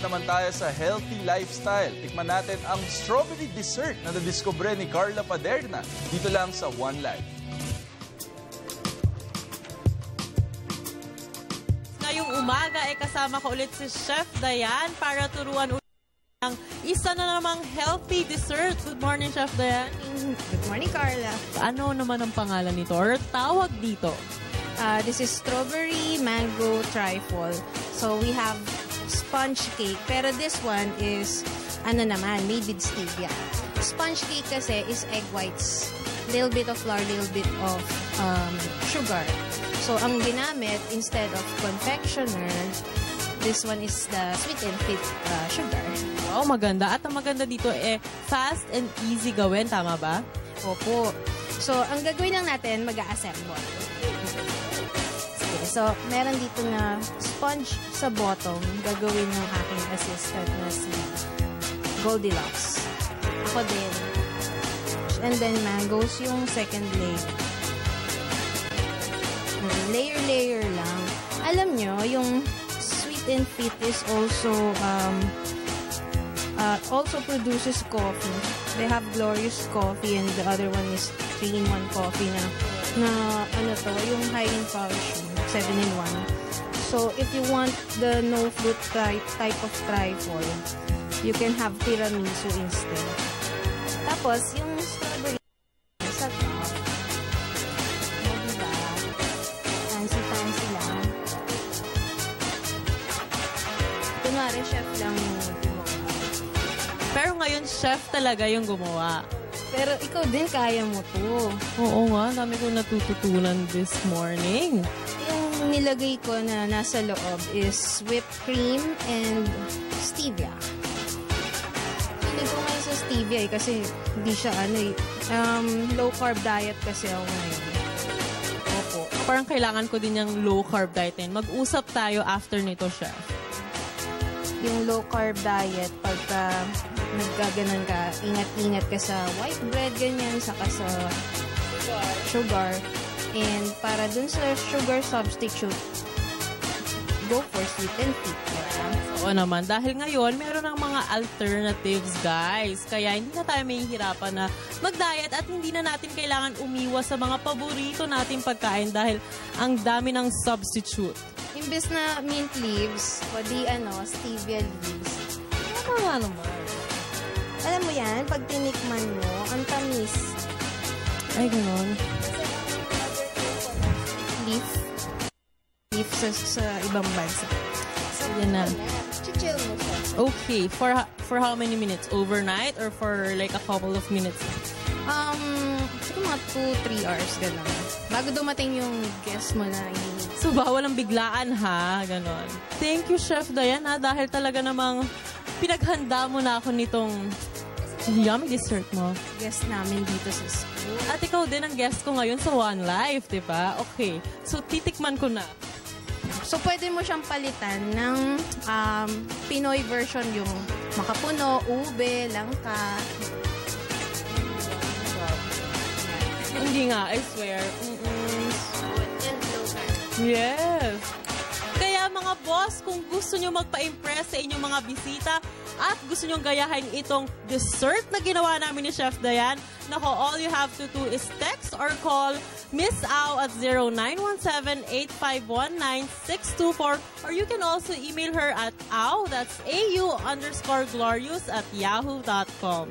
Naman tayo sa healthy lifestyle. Tikman natin ang strawberry dessert na nadiskubre ni Carla Paderna dito lang sa One Life. Ngayong umaga ay kasama ko ulit si Chef Dayan para turuan ulit ang isa na namang healthy dessert. Good morning, Chef Dayan. Good morning, Carla. Ano naman ang pangalan nito or tawag dito? This is strawberry mango trifle. So we have sponge cake, pero this one is made with stevia. Sponge cake kasi is egg whites, little bit of flour, little bit of sugar. So ang ginamit instead of confectioner, this one is the sweetened fit sugar. Oh, maganda. At ang maganda dito fast and easy gawin, tama ba? Opo. So ang gagawin lang natin, mag-a-assemble. So, meron dito na sponge sa bottom, gagawin ng aking assistant na si Goldilocks. Ako din. And then, mangoes yung second layer. Layer-layer lang. Alam nyo, yung Sweet and Fit is also produces coffee. They have Glorious Coffee and the other one is 3-in-1 coffee na yung high in calcium, 7-in-1. So, if you want the no-fruit type of trifle, you can have tiramisu instead. Tapos, yung strawberry sa top, diba? Fancy-fancy lang. Kunwari, chef lang yung gumawa. Pero ngayon, chef talaga yung gumawa. Pero ikaw din, kaya mo to. Oo nga, dami kong natututunan this morning. Yung nilagay ko na nasa loob is whipped cream and stevia. Hindi ko ngayon sa stevia kasi hindi siya low carb diet kasi ako ngayon. Opo. Parang kailangan ko din yung low carb diet. Mag-usap tayo after nito, chef. Yung low carb diet, pagka naggaganon ka, ingat-ingat ka sa white bread, ganyan, saka sa sugar. And para dun sa sugar substitute, go for sweet and fit. Oo naman, dahil ngayon, meron ng mga alternatives, guys. Kaya hindi na tayo mahihirapan na mag-diet at hindi na natin kailangan umiwas sa mga paborito nating pagkain dahil ang dami ng substitute. Imbes na mint leaves, pwede stevia leaves. Ano nga naman? Alam mo yan, pag tinikman mo, ang tamis. Ay, gano'n. Leaf sa ibang bansa. So, yan na. Chill mo siya. Okay, for how many minutes? Overnight or for like a couple of minutes? Siguro mga 2-3 hours, gano'n. Bago dumating yung guest mo na So, bawal ang biglaan, ha? Ganon. Thank you, Chef Dayan, ha? Dahil talaga namang pinaghanda mo na ako nitong yummy dessert mo. Guest namin dito sa school. At ikaw din ang guest ko ngayon sa One Life, di ba? Okay. So, titikman ko na. So, pwede mo siyang palitan ng Pinoy version, yung makapuno, ube, langka. Hindi nga, I swear. Yes. Kaya mga boss, kung gusto nyo magpa-impress sa inyong mga bisita at gusto nyo gayahin itong dessert na ginawa namin ni Chef Dayan, all you have to do is text or call Miss Au at 0917-851-9624 or you can also email her at au, that's au_glorious@yahoo.com.